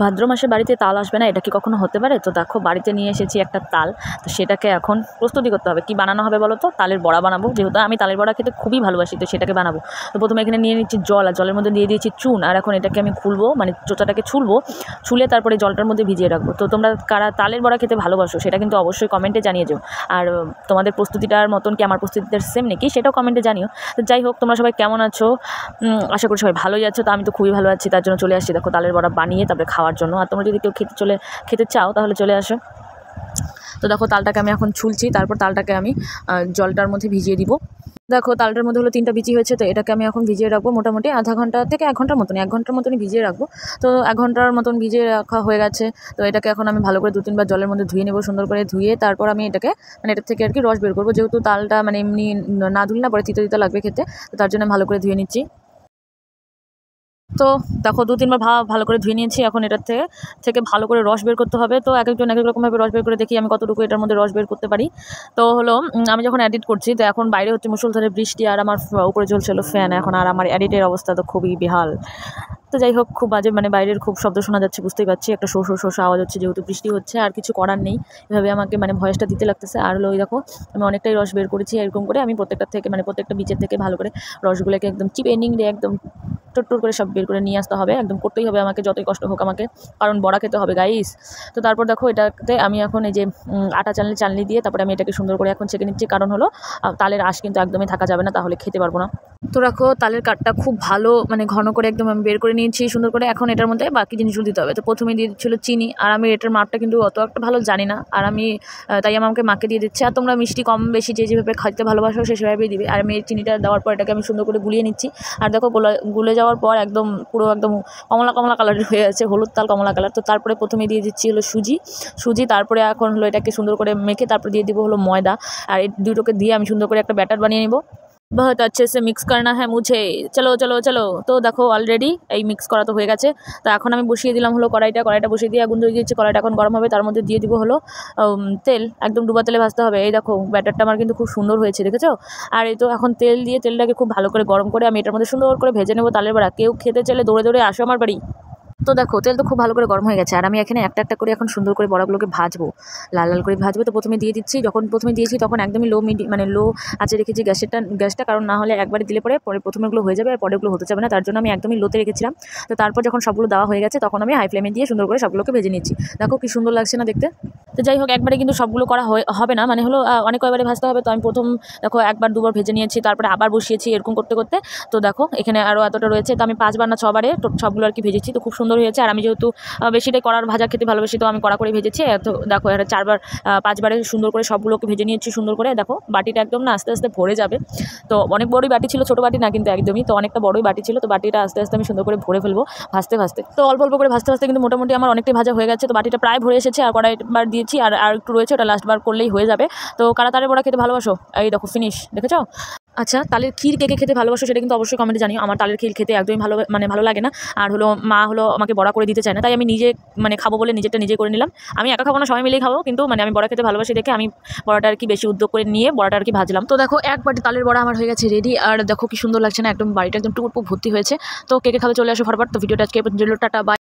ভাদ্র মাসে বাড়িতে তাল আসবে না, এটা কি কখনো হতে পারে? তো দেখো বাড়িতে নিয়ে এসেছি একটা তাল। তো সেটাকে এখন প্রস্তুতি করতে হবে। কি বানানো হবে বলো তো? তালের বড়া বানাবো, যেহেতু আমি তালের বড়া খেতে খুবই ভালোবাসি, তো সেটাকে বানাবো। তো প্রথমে এখানে নিয়ে নিচ্ছি জল, আর জলের মধ্যে দিয়ে দিয়েছি চুন। আর এখন এটাকে আমি খুলবো, মানে চোচাটাকে ছুলবো, ছুলে তারপরে জলটার মধ্যে ভিজিয়ে রাখবো। তো তোমরা কারা তালের বড়া খেতে ভালোবাসো সেটা কিন্তু অবশ্যই কমেন্টে জানিয়ে যাও। আর তোমাদের প্রস্তুতিটার মতন কি আমার প্রস্তুতিটার সেম নাকি সেটাও কমেন্টে জানিও। তো যাই হোক, তোমরা সবাই কেমন আছো? আশা করি সবাই ভালোই আছো। তো আমি তো খুবই ভালো আছি, তার জন্য চলে আসছি দেখো তালের বড়া বানিয়ে তারপরে খাওয়ার জন্য। আর তোমরা যদি কেউ খেতে চাও তাহলে চলে আসো। তো দেখো তালটাকে আমি এখন ছুলছি, তারপর তালটাকে আমি জলটার মধ্যে ভিজিয়ে দিব। দেখো তালটার মধ্যে হলো 3টা বিচি হয়েছে, তো এটাকে আমি এখন ভিজিয়ে রাখবো মোটামুটি আধা ঘন্টা থেকে 1 ঘন্টার মতনই, 1 ঘন্টার মতনই ভিজিয়ে রাখবো। তো 1 ঘন্টার মতন ভিজিয়ে রাখা হয়ে গেছে। তো এটাকে এখন আমি ভালো করে 2-3 বার জলের মধ্যে ধুয়ে নেবো, সুন্দর করে ধুয়ে তারপর আমি এটাকে মানে এটার থেকে আর কি রস বের করবো, যেহেতু তালটা মানে এমনি না ধুলে না পরে তিতো তিতো লাগবে খেতে। তো তার জন্য ভালো করে ধুয়ে নিচ্ছি। তো দেখো 2-3 বার ভালো করে ধুয়ে নিয়েছি। এখন এটার থেকে ভালো করে রস বের করতে হবে। তো এক একজন এক এক রকমভাবে রস বের করে দেখি আমি কতটুকু এটার মধ্যে রস বের করতে পারি। তো হলো আমি যখন এডিট করছি, তো এখন বাইরে হচ্ছে মুষলধারে বৃষ্টি, আর আমার উপরে জ্বলছিল ফ্যান এখন, আর আমার এডিটের অবস্থা তো খুবই বেহাল। তো যাই হোক, খুব বাজে, মানে বাইরের খুব শব্দ শোনা যাচ্ছে, বুঝতেই পারছি একটা শো শো শো আওয়াজ হচ্ছে, যেহেতু বৃষ্টি হচ্ছে। আর কিছু করার নেই, এভাবে আমাকে মানে ভয়েসটা দিতে লাগতেছে। আর হলো ওই দেখো আমি অনেকটাই রস বের করেছি। এরকম করে আমি প্রত্যেকটা বীজের থেকে ভালো করে রসগুলোকে একদম চিপ এন্ডিং দিয়ে একদম টুর করে সব বের করে নিয়ে আসতে হবে, একদম করতেই হবে আমাকে, যতই কষ্ট হোক আমাকে, কারণ বড়া খেতে হবে গাইস। তো তারপর দেখো এটাতে আমি এখন এই যে আটা চালনি দিয়ে তারপরে আমি এটাকে সুন্দর করে এখন ছেঁকে নিচ্ছি, কারণ হলো তালের আঁশ কিন্তু একদমই থাকা যাবে না, তাহলে খেতে পারবো না। তো রাখো তালের কাঠটা খুব ভালো মানে ঘন করে একদম আমি বের করে নিয়েছি সুন্দর করে। এখন এটার মধ্যে বাকি জিনিসগুলো দিতে হবে। তো প্রথমে দিয়ে দিচ্ছিল চিনি, আর আমি এটার মাপটা কিন্তু অত একটা ভালো জানি না, আর আমি তাই আমাকে মাকে দিয়ে দিচ্ছি। আর তোমরা মিষ্টি কম বেশি যে যেভাবে খাইতে ভালোবাসো সেভাবেই দিবে। আর আমি এই চিনিটা দেওয়ার পর এটাকে আমি সুন্দর করে গুলিয়ে নিচ্ছি। আর দেখো গুলে যাওয়ার পর একদম পুরো একদম কমলা কমলা কালারের হয়ে আছে, হলুদ তাল কমলা কালার। তো তারপরে প্রথমে দিয়ে দিচ্ছি হলো সুজি, তারপরে এখন হলো এটাকে সুন্দর করে মেখে তারপর দিয়ে দিব হলো ময়দা। আর এই দুটোকে দিয়ে আমি সুন্দর করে একটা ব্যাটার বানিয়ে নিব। बहुत अच्छे से मिक्स करना है मुझे, চলো চলো চলো। তো দেখো অলরেডি এই মিক্স করা তো হয়ে গেছে। তো এখন আমি বসিয়ে দিলাম হলো কড়াইটা বসিয়ে দিয়ে আগুন ধরিয়ে দিয়েছি। কড়াইটা এখন গরম হবে, তার মধ্যে দিয়ে দিব হলো তেল, একদম ডুবা তেলে ভাজতে হবে। এই দেখো ব্যাটারটা আমার কিন্তু খুব সুন্দর হয়েছে, দেখেছো? আর এই তো এখন তেলটাকে খুব ভালো করে গরম করে আমি এটার মধ্যে সুন্দর করে ভেজে নেবো তালের বড়া। কেউ খেতে চাইলে দৌড়ে দৌড়ে আসো আমার বাড়ি। তো দেখো তেল তো খুব ভালো করে গরম হয়ে গেছে, আর আমি এখানে একটা একটা করে এখন সুন্দর করে বড়াগুলোকে ভাজবো, লাল লাল করে ভাজবো। তো প্রথমে দিয়ে দিচ্ছি, যখন প্রথমে দিয়েছি তখন একদমই লো আঁচে রেখেছি গ্যাসটা, কারণ না হলে একবারে দিলে পরে প্রথমেগুলো হয়ে যাবে আর পরেগুলো হতে যাবে না, তার জন্য আমি একদমই লোতে রেখেছিলাম। তো তারপর যখন সবগুলো দেওয়া হয়ে গেছে তখন আমি হাই ফ্লেমে দিয়ে সুন্দর করে সবগুলোকে ভেজে নিচ্ছি। দেখো কি সুন্দর লাগছে না দেখতে? তো যাই হোক, একবারে কিন্তু সবগুলো করা হবে না, মানে হলো অনেক কয়বারে ভাজতে হবে। তো আমি প্রথম দেখো 1বার 2বার ভেজে নিয়েছি, তারপরে আবার বসিয়েছি, এরকম করতে করতে তো দেখো এখানে আরও এতটা রয়েছে। তো আমি 5বার না 6বারে তো সবগুলো আর কি ভেজেছি। তো খুব সুন্দর হয়েছে। আর আমি যেহেতু বেশিটাই কড়ার ভাজা খেতে ভালোবাসি, তো আমি কড়া করে ভেজেছি। তো দেখো এটা 5বারে সুন্দর করে সবগুলোকে ভেজে নিয়েছি সুন্দর করে। দেখো বাটিটা একদম না আস্তে আস্তে ভরে যাবে। তো অনেক বড়ই বাটি ছিল, ছোটো বাটি না কিন্তু একদমই, তো অনেকটা বড়ই বাটি ছিল। তো বাটিটা আস্তে আস্তে আমি সুন্দর করে ভরে ফেলবো ভাজতে ভাজতে। তো অল্প অল্প করে ভাজতে ভাজতে কিন্তু মোটামুটি আমার অনেকটাই ভাজা হয়ে গেছে। তো বাটিটা প্রায় ভরে এসেছে, আর কড়াইবার দিয়েছি আর একটু রয়েছে, ওটা লাস্টবার করলেই হয়ে যাবে। তো কারা তালের বড়া খেতে ভালোবাসো? এই দেখো ফিনিশ, দেখেছো? আচ্ছা, তালের ক্ষীর কে কে খেতে ভালোবাসো সেটা কিন্তু অবশ্যই কমেন্টে জানিও। আমার তালের ক্ষীর খেতে একদমই ভালো লাগে না। আর হলো মা হলো আমাকে বড়া করে দিতে চায় না, তাই আমি নিজে মানে খাবো বলে নিজেরটা নিজে করে নিলাম। আমি একা খাবো না, সবাই মিলেই খাবো, কিন্তু মানে আমি বড়া খেতে ভালোবাসি দেখে আমি বড়াটা আর কি বেশি উদ্যোগ করে নিয়ে বড়াটা আর কি ভাজলাম। তো দেখো 1 বাটি তালের বড়া আমার হয়ে গেছে রেডি। আর দেখো কি সুন্দর লাগছে না, একদম বাড়িটা একদম টুকু ভর্তি হয়েছে। তো কে কে খাবে চলে আসো ফটাফট। তো ভিডিওটা আজকে টাটা বাই।